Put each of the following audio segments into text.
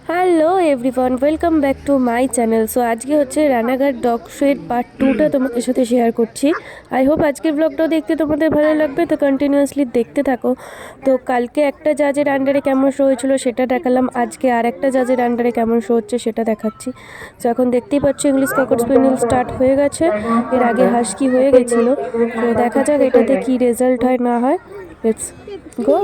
Hello everyone, welcome back to my channel. So আজকে হচ্ছে Ranaghat dog শোয়ের পার্ট 2টা তোমাদের সাথে শেয়ার করছি। আই হোপ আজকের ব্লগটাও দেখতে তোমাদের ভালো লাগবে, তো কন্টিনিউয়াসলি দেখতে থাকো। তো কালকে একটা জাজের আন্ডারে কেমন শো হয়েছিল সেটা দেখালাম, আজকে আর একটা জাজের আন্ডারে কেমন শো হচ্ছে সেটা দেখাচ্ছি। তো এখন দেখতেই পাচ্ছ ইংলিশ ককট স্পেনিয়েল স্টার্ট হয়ে গেছে, এর আগে হাস্কি হয়ে গেছিলো। তো দেখা যাক এটাতে কি রেজাল্ট হয় না হয়। Let's go.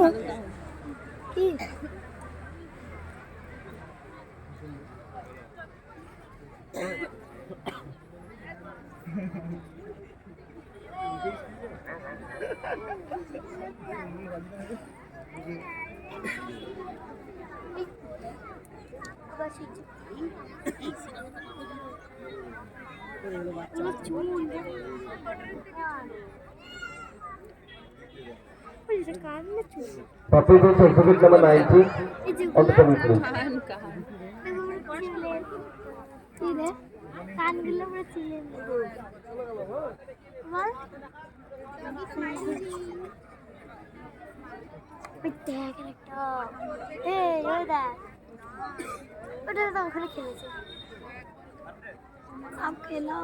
Proposal certificate number 19 on the committee. अब खेला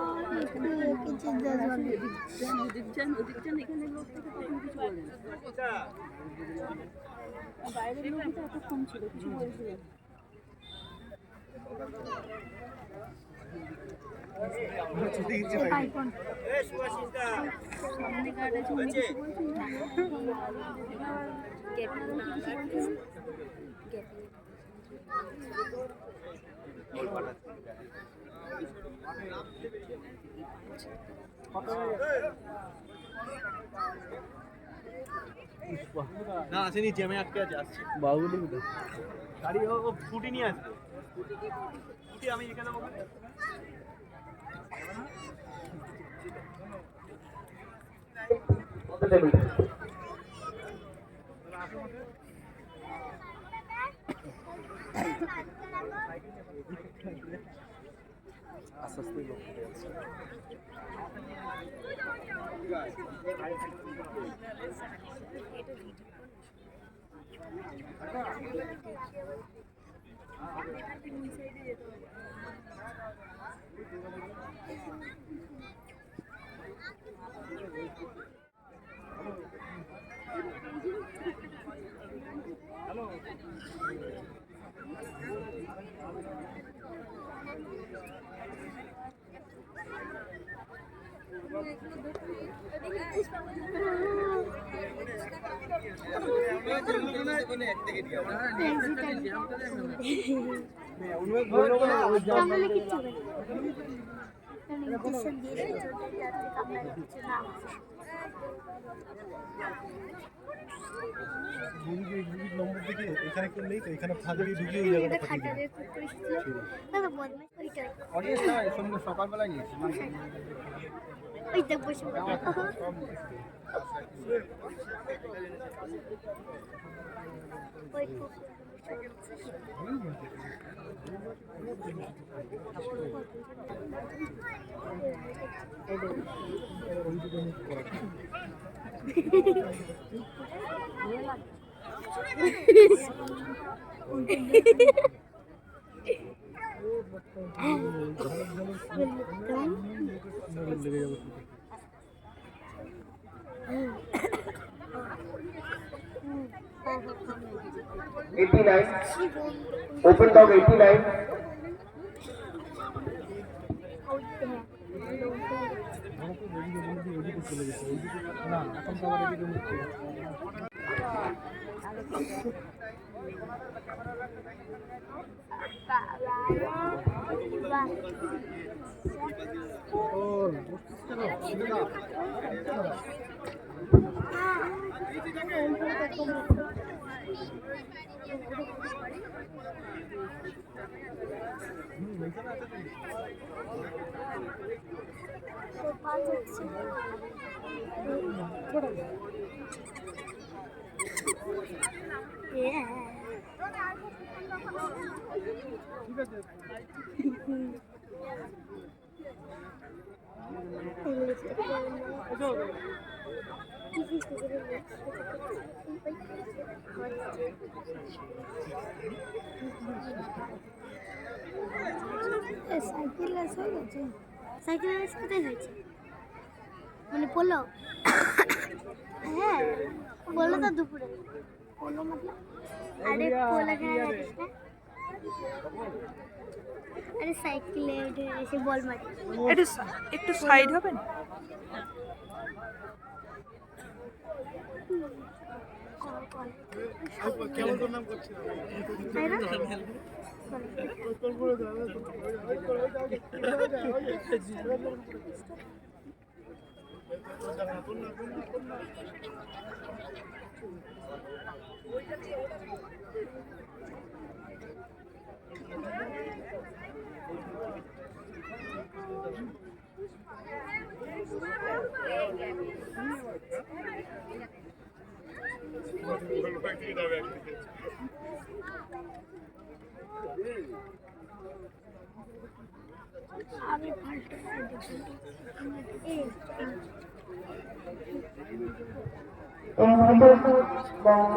বাইরের লোকটা এত কম ছিল, কিছু বলছিল। সামনে গার্ড আছে, উনি কিছু বলছেন না। না আসেনি, জ্যামে আটকে আছে। আসছে বাহুবলি গাড়ি ও স্কুটি নিয়ে আসবে। স্কুটি আমি এখানে On the table. আস্তে আস্তে লোক নম্বর থেকে এখানে করলেই তো এখানে ফাঁক দিয়ে ঢুকিয়ে ওই জায়গাটা ফাটিয়ে দেবে। সকালবেলায় নিয়েছি Open dog 89. না এখন তো আমার এদিকে মুক্তি ঠিক আছে সাইকেল রেস হয়ে গেছে। সাইকেল রেস কোথায় হয়েছে? মানে পোলো? হ্যাঁ, পোলো তো দুপুরে। পোলো मतलब? अरे पोलो খেলা জানিস না? আরে সাইকেলে উঠে এসে বল মারি। একটু সাইড হবেন। কেমন তোর নাম করছি তাই না? আমি ফালতু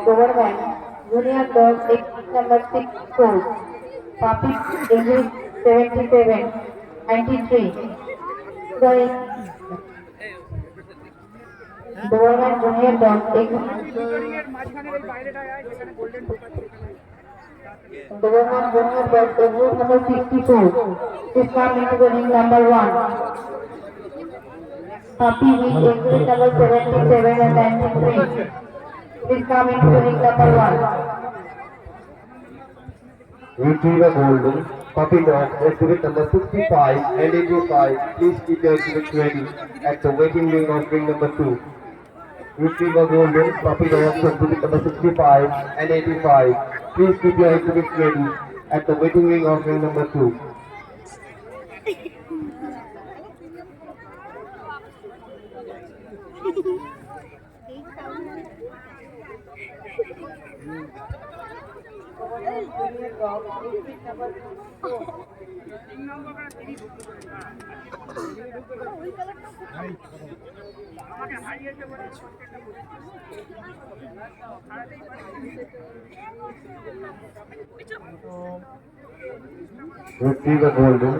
Government Junior Dog Exit number 64 Puppy English 77 93 Government Junior Dog Government Junior Dog Exit number 64 is come into the ring number 1 Puppy with exit number 77 and 93 is come into the ring number 1 Retriever Golden, puppy dog, exhibit number 65 and 85. Please keep your exhibits ready at the waiting ring of ring number 2. Retriever Golden, puppy dog, exhibit number 65 and 85. Please keep your exhibits ready at the waiting ring of ring number 2. Junior Dog Exit number 64 Retriever Golden,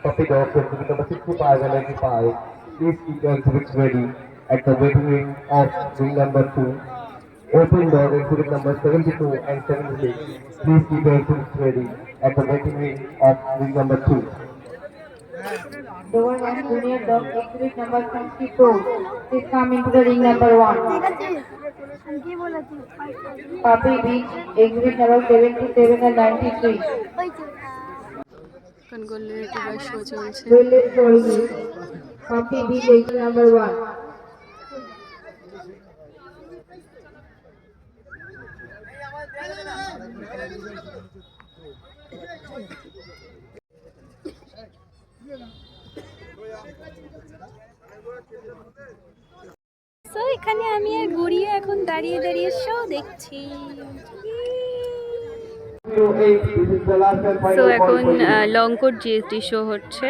puppy dog, exhibit number 65 and 85. Please keep your exhibits ready at the waiting ring of ring number 2. Open dog, exhibit number 72 and 76. Please keep your exhibits ready at the waiting ring of ring number 2. Government Junior Dog Exit number 62 is come into the ring number 1 ঠিক আছে আমি কি বলেছি Puppy Beach Exit number 77 and 93 ওই তো এখন golden retriever show চলছে। Village Story Puppy Beach Exit number 1 so এখানে আমি আর গড়িয়ে এখন দাঁড়িয়ে দাঁড়িয়ে শো দেখছি। সো এখন লংকোট জিএসটি শো হচ্ছে।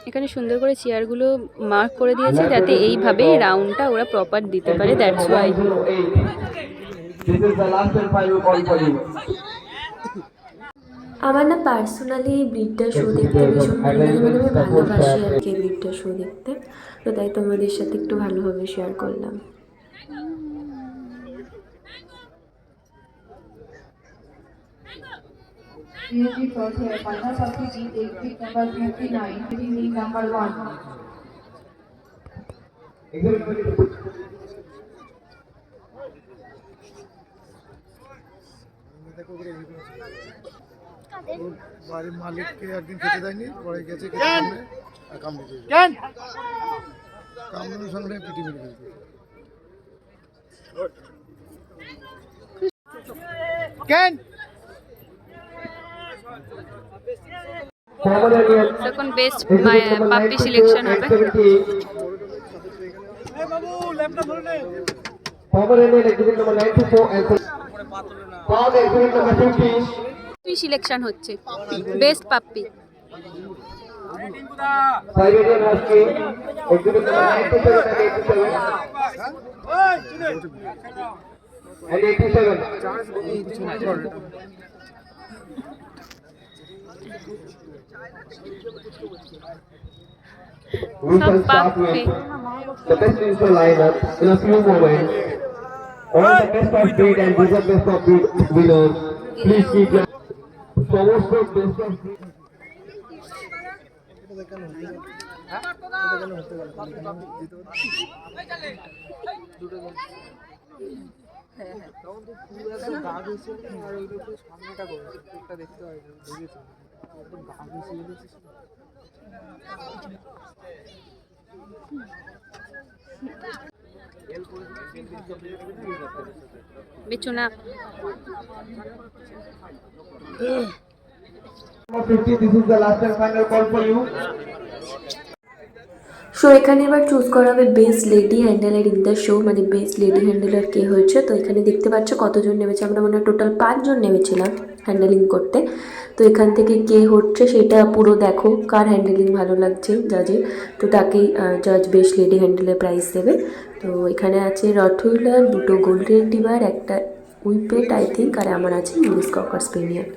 এখানে সুন্দর করে চেয়ারগুলো মার্ক করে দিয়েছে যাতে এইভাবে রাউন্ডটা ওরা প্রপার দিতে পারে, that's why. This is the last and final call for you. আমার না পার্সোনালি ব্রিডটা শো দেখতে ভীষণ ভালো লাগে, মানে আমি ভালোবাসি আর কি ব্রিডটা শো দেখতে, তো তাই তোমাদের সাথে একটু ভালোভাবে শেয়ার করলাম। Music also final Puppy Beach Exit number 59 waiting ring number 1 বাড়ির মালিককে একদিন খেতে দেয়নি, পরে গেছে কামড়ানোর সঙ্গে পিটি মেরে দিয়েছে। এখন বেস্ট পাপি সিলেকশন হবে। Pomeranian exhibit number 94 and Pog exhibit number 50. পাপি সিলেকশন হচ্ছে, বেস্ট পাপি। Siberian Husky exhibit number 97 and 87. We shall start with the best initial lineup in a few moments. All the best of breed and deserve best of breed winners. Please keep your সমস্ত best of breed. বিছুনা Number 50, this is the last and final call for you. So এখানে এবার choose করা হবে best lady handler in the show, মানে best lady handler কে হয়েছে। তো এখানে দেখতে পাচ্ছ কতজন নেমেছে, আমরা মনে হয় টোটাল 5 জন নেমেছিলাম হ্যান্ডেলিং করতে। তো এখান থেকে কে হচ্ছে সেটা পুরো দেখো, কার হ্যান্ডেলিং ভালো লাগছে জাজের, তো তাকেই জাজ বেস্ট লেডি হ্যান্ডেলের প্রাইজ দেবে। তো এখানে আছে রটহুইলার, 2টো গোল্ডেন রিট্রিভার, একটা উইপেট আই থিঙ্ক, আর আমার আছে English cocker spaniel.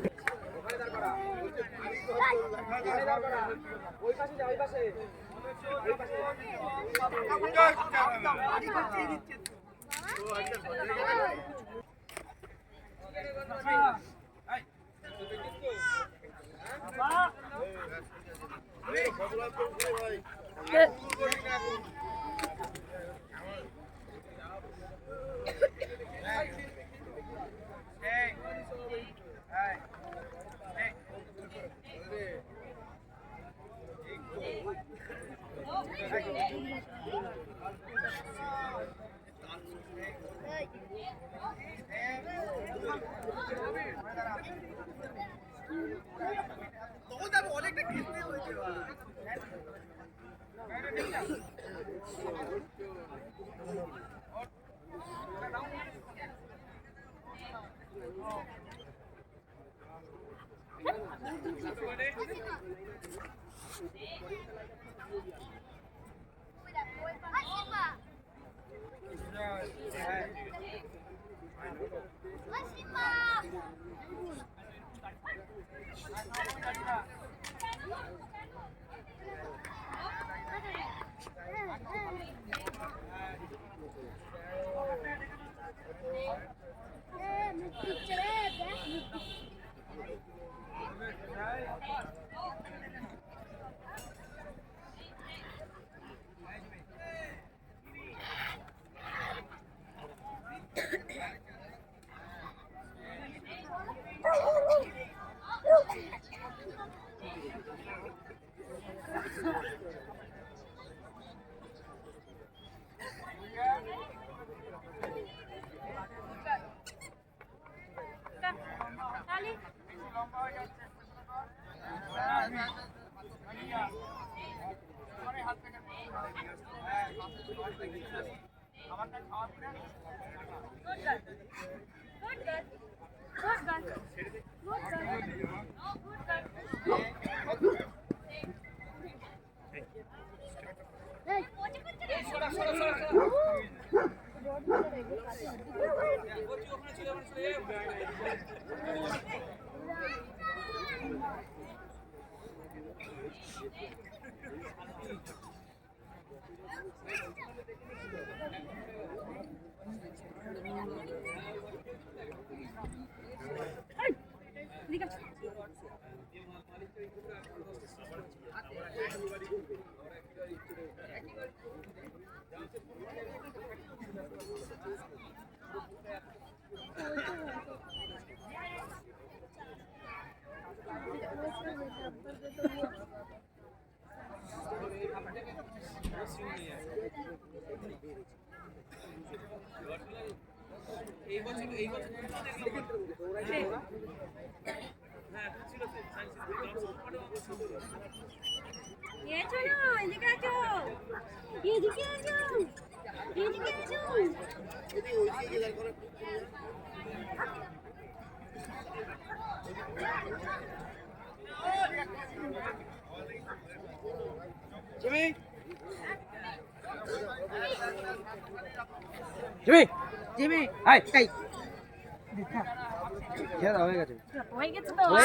Jimmy, hi, hey.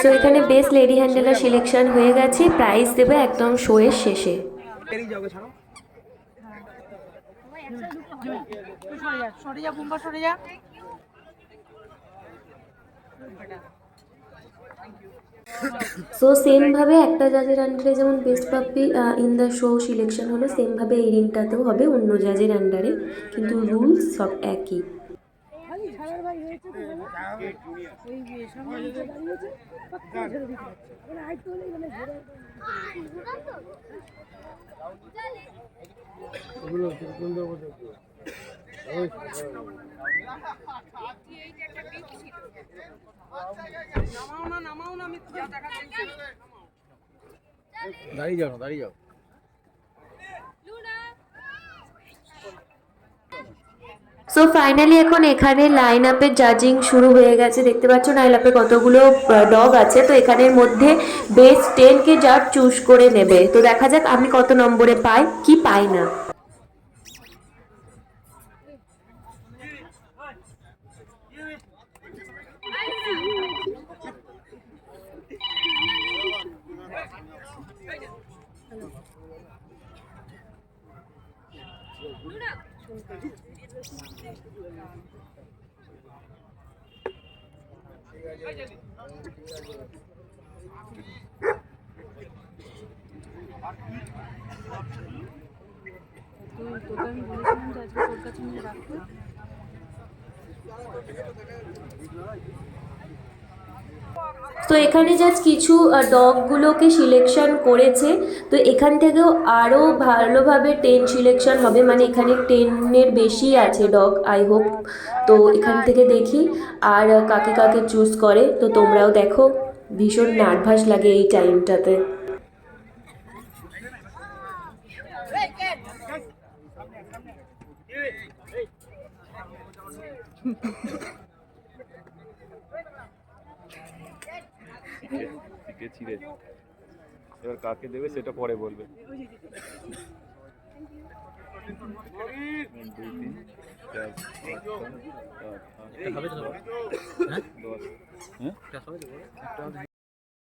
So এখানে বেস্ট লেডি হ্যান্ডেলার সিলেকশন হয়ে গেছে, প্রাইজ দেবে একদম শোয়ের শেষে। সরে যা বুম্বা, সরে যা। সো সেমভাবে একটা জাজের আন্ডারে যেমন best puppy in the show selection হলো, সেমভাবে এই রিংটাতেও হবে অন্য জাজের আন্ডারে, কিন্তু রুলস সব একই। দাঁড়িয়ে যাও, দাঁড়িয়ে যাও। সো ফাইনালি এখন এখানে লাইন আপের জাজিং শুরু হয়ে গেছে। দেখতে পাচ্ছ লাইন আপে কতগুলো ডগ আছে। তো এখানের মধ্যে বেস্ট 10কে জাজ চুজ করে নেবে। তো দেখা যাক আমি কত নম্বরে পাই কি পাই না। তো এখানে জাস্ট কিছু ডগগুলোকে সিলেকশন করেছে। তো এখান থেকেও আরও ভালোভাবে 10 সিলেকশন হবে, মানে এখানে 10-এর বেশি আছে ডগ আই হোপ। তো এখান থেকে দেখি আর কাকে কাকে চুজ করে। তো তোমরাও দেখো, ভীষণ নার্ভাস লাগে এই টাইমটাতে। ছিঁড়ে এবার কাকে দেবে সেটা পরে বলবে।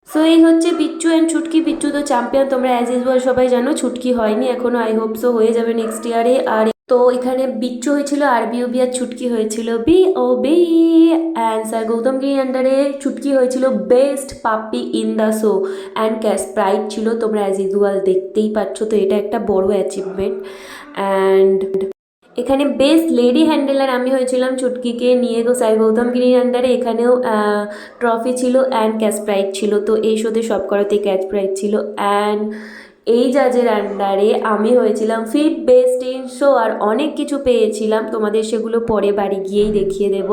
সো এই হচ্ছে বিচ্চু অ্যান্ড ছুটকি। বিচ্চু তো চ্যাম্পিয়ন, তোমরা অ্যাজ ইউজুয়াল সবাই জানো। ছুটকি হয়নি এখনো, আই হোপ সো হয়ে যাবে নেক্সট ইয়ারে। আর তো এখানে বিচ্চু হয়েছিল RBOB আর ছুটকি হয়েছিল BOB। অ্যান্ড স্যার গৌতম গিরি আন্ডারে ছুটকি হয়েছিল best puppy in the show and cash prize ছিল, তোমরা অ্যাজ ইউজুয়াল দেখতেই পাচ্ছ। তো এটা একটা বড় অ্যাচিভমেন্ট। অ্যান্ড এখানে বেস্ট লেডি হ্যান্ডেলার আমি হয়েছিলাম ছুটকিকে নিয়ে স্যার গৌতম গিরির আন্ডারে। এখানেও ট্রফি ছিল অ্যান্ড ক্যাশ প্রাইজ ছিল। তো এই শোতে সব করাতেই ক্যাশ প্রাইজ ছিল। অ্যান্ড এই জাজের আন্ডারে আমি হয়েছিলাম 5th বেস্ট ইন শো, আর অনেক কিছু পেয়েছিলাম, তোমাদের সেগুলো পরে বাড়ি গিয়েই দেখিয়ে দেব।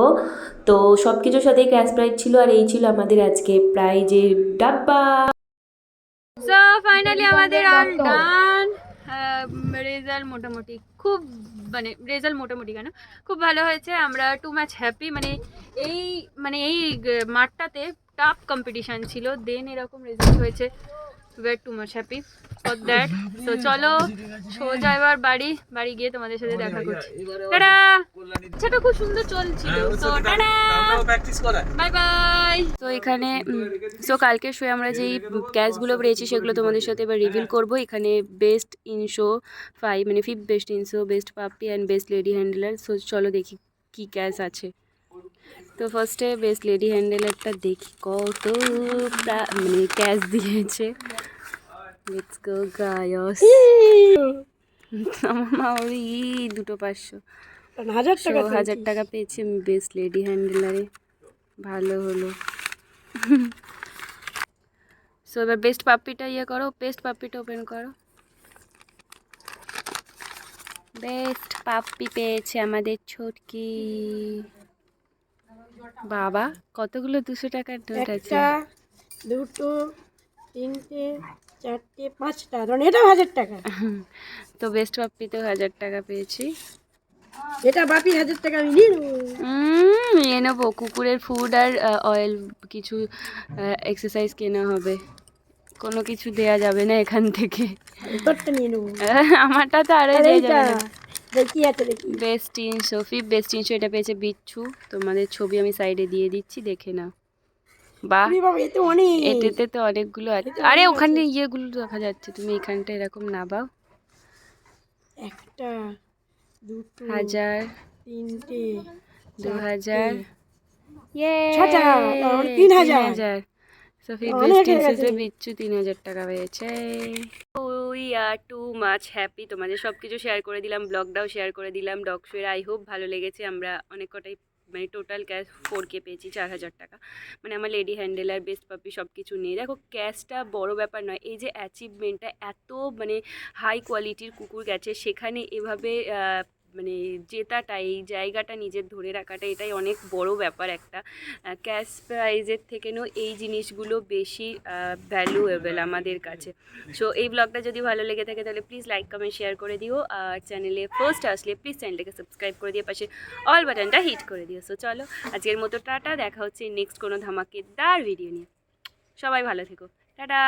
তো সব কিছুর সাথেই ক্যাশ প্রাইজ ছিল। আর এই ছিল আমাদের আজকে প্রাইজের ডাব্বা। সো ফাইনালি আমাদের অল ডান। রেজাল্ট মোটামুটি খুব, মানে রেজাল্ট মোটামুটি কেন খুব ভালো হয়েছে। আমরা টু ম্যাচ হ্যাপি, মানে এই মাঠটাতে টাফ কম্পিটিশান ছিল, দেন এরকম রেজাল্ট হয়েছে। We are too much happy for that. তো চলো সোজা এবার বাড়ি গিয়ে তোমাদের সাথে দেখা করছি। টাটা। সেটা খুব সুন্দর চলছিল। তো টাটা, বাই বাই। তো এখানে কালকে শোয়ে আমরা যেই ক্যাশগুলো পেয়েছি সেগুলো তোমাদের সাথে এবার রিভিল করবো। এখানে বেস্ট ইন শো 5, মানে 5th best in show, best puppy and best lady handler. So চলো দেখি কি ক্যাশ আছে। তো ফার্স্টে বেস্ট লেডি হ্যান্ডেলারটা দেখি কত মানে ক্যাশ দিয়েছে। Let's go গায়স। আমার মা ওই 2 500 1000 টাকা পেয়েছি আমি বেস্ট লেডি হ্যান্ডেলারে। ভালো হলো। সো এবার বেস্ট পাপ্পিটা করো, বেস্ট পাপ্পিটা ওপেন করো। বেস্ট পাপ্পি পেয়েছে আমাদের ছুটকি। বাবা কতগুলো 200 টাকার নোট আছে। 1 2 3 4 5টা, ধরুন এটা 1000 টাকা। তো বেস্ট পাপ্পিতেও 1000 টাকা পেয়েছি। এটা বাপি 1000 টাকা আমি নিয়ে নেবো। নিয়ে নেবো। কুকুরের ফুড আর অয়েল কিছু এক্সারসাইজ কেনা হবে। কোনো কিছু দেয়া যাবে না এখান থেকে। তোরটা নিয়ে নেবো। আমারটা তো আরোই দেয়া যাবে না। দেখি আছে দেখি বেস্ট ইন সফি বেস্ট ইন শো এটা পেয়েছে বিচ্ছু। তোমাদের ছবি আমি সাইডে দিয়ে দিচ্ছি, দেখে নাও। বাহ, ওরে বাবা, এতে অনেক এতে তো অনেকগুলো আছে। এতে আরে অনেক ওখানে আছে। ইয়েগুলো দেখা যাচ্ছে, তুমি এখানটা এরকম নাবাও। একটা, দুটো, 1000, তিনটে, 2000, ছটা, তার 3000। 3000। সফি অনেক বেস্ট হয়ে ইনসেসে গেছে। বিচ্ছু 3000 টাকা পেয়েছে। We are too much happy. তোমাদের সব কিছু শেয়ার করে দিলাম, ব্লগটাও শেয়ার করে দিলাম ডগ শোয়ের। আই হোপ ভালো লেগেছে। আমরা অনেক কটাই মানে টোটাল ক্যাশ 4K পেয়েছি, 4000 টাকা। মানে আমার লেডি হ্যান্ডেলার, বেস্ট পাপি সব কিছু নিয়ে। দেখো ক্যাশটা বড় ব্যাপার নয়, এই যে অ্যাচিভমেন্টটা, এত মানে হাই কোয়ালিটির কুকুর গেছে সেখানে এভাবে মানে জেতাটা, এই জায়গাটা নিজের ধরে রাখাটা, এটাই অনেক বড় ব্যাপার একটা। ক্যাশ প্রাইজের থেকেও এই জিনিসগুলো বেশি ভ্যালুয়েবল আমাদের কাছে। সো এই ব্লগটা যদি ভালো লেগে থাকে তাহলে প্লিজ লাইক কমেন্ট শেয়ার করে দিও। আর চ্যানেলে ফার্স্ট আসলে প্লিজ চ্যানেলটাকে সাবস্ক্রাইব করে দিয়ে পাশে অল বাটনটা হিট করে দিও। সো চলো আজকের মতো টাটা, দেখা হচ্ছে নেক্সট কোনো ধামাকেদার ভিডিও নিয়ে। সবাই ভালো থেকো, টাটা।